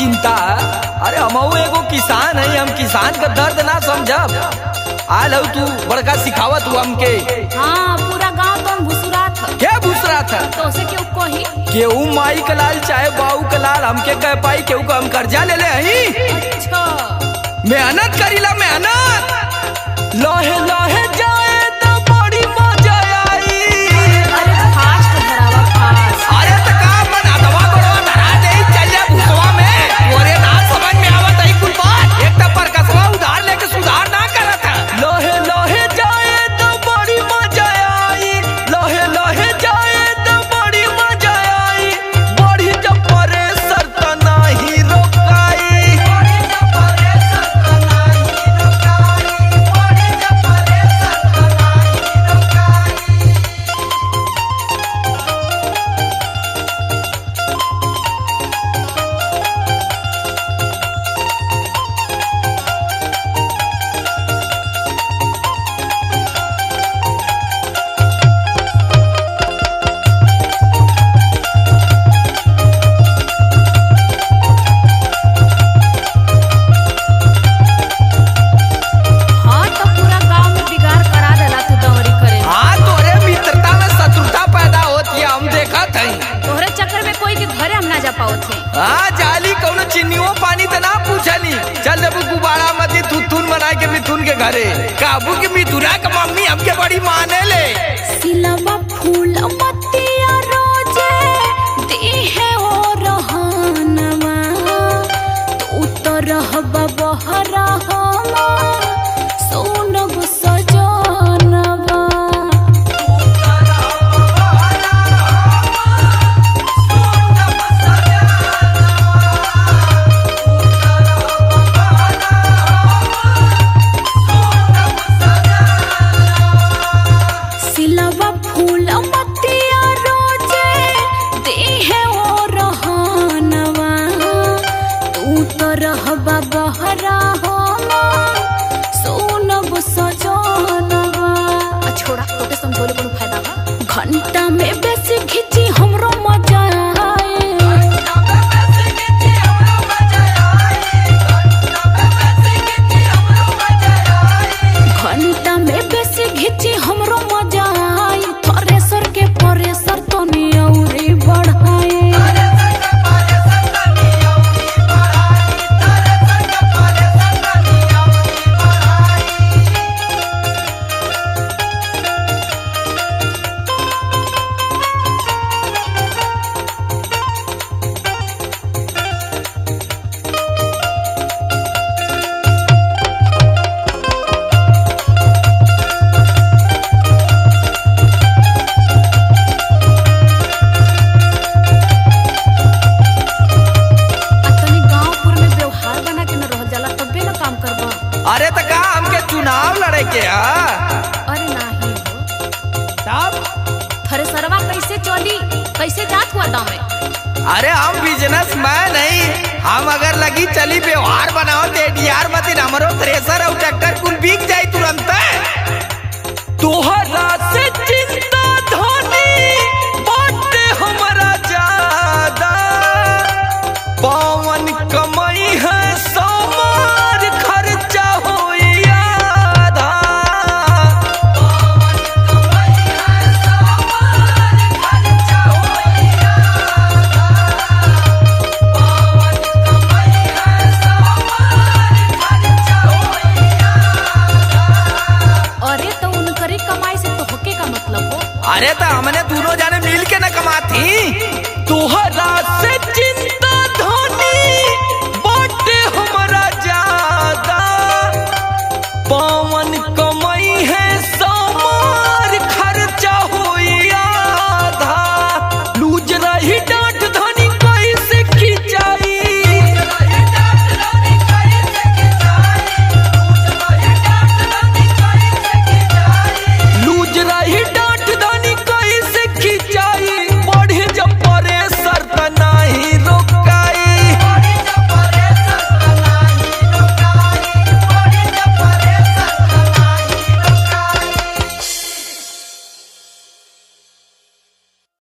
चिंता। अरे हमहू एगो किसान है, हम किसान का दर्द ना समझब। आल हूँ तू बड़का सिखावत हुआ हमके। हाँ, पूरा गांव तो भुसुरा था। क्या भुसरा था? तो उसे क्यों कोही? केहू माई का लाल चाहे बाऊ का लाल हमके कह पाई, केहू का हम कर्जा ले ले हई। अच्छा, मेहनत करीला मेहनत, लोहे लोहे जाए तो बड़ी मजा आई। अरे फास्ट धरावा फास्ट। अरे तो का मन अदवा बड़वा धरा दे चल जा भुसवा में। ओरे ना समझ में आवत है कुल बात। एक तो पर कसवा उधार लेके सुधार ना करत है। लोहे लोहे जाए तो बड़ी मजा आई, लोहे लोहे जाए तो बड़ी मजा आई। बड़ी जब परे सर तो नहीं रोकाई, बड़ी जब परे सर तो नहीं रोकाई, बड़ी जब परे सर तो नहीं रोकाई। हाँ, तो पूरा गांव में बिगाड़ करा देला तू दवरी करे। हाँ, तोरे मित्रता में शत्रुता पैदा होती है, हम देखा थे। तोहरे चक्कर में कोई के घरे हम ना जा पाओ थे। हाँ, जाली कौनो चिन्नियों पानी तो ना पूछनी। चल देबू गुब्बारा मती थुथुन बनाए के मिथुन के घरे। काबू की मिथुना का मम्मी हमके बड़ी माने ले। सिलवा फूल मतिया रोजे दी है ओ रहनवा, तू तो रहबा बहरा हमार सोनब सजनवा। सिलवा फूल मतिया रोजे दी है ओ रहनवा, तू तो रहबा बहरा हमार सोनब सजनवा। आ छोड़ा, तोके समझोले कोनो फायदा बा? घंटा में बेसी खिची हमरो मजा आए। घंटा में बेसी घिची हमरो मजा आई। थ्रेसर के प्रेशर तो नहीं औरी बढ़ाए। तनी गांवपुर में व्यवहार बना के न रहल जाला, तबे न काम करबा। अरे तो का हमके चुनाव लड़े के हा? अरे नाही हो, तब थ्रेसरवा कैसे चली? कैसे जात हुआ दाम में? अरे हम बिजनेस मैन नहीं, हम अगर लगी चली व्यवहार बनाओ ते डीआर मती हमरो थ्रेसर और ट्रैक्टर कुल बिक जाई तुरंत। तोहरा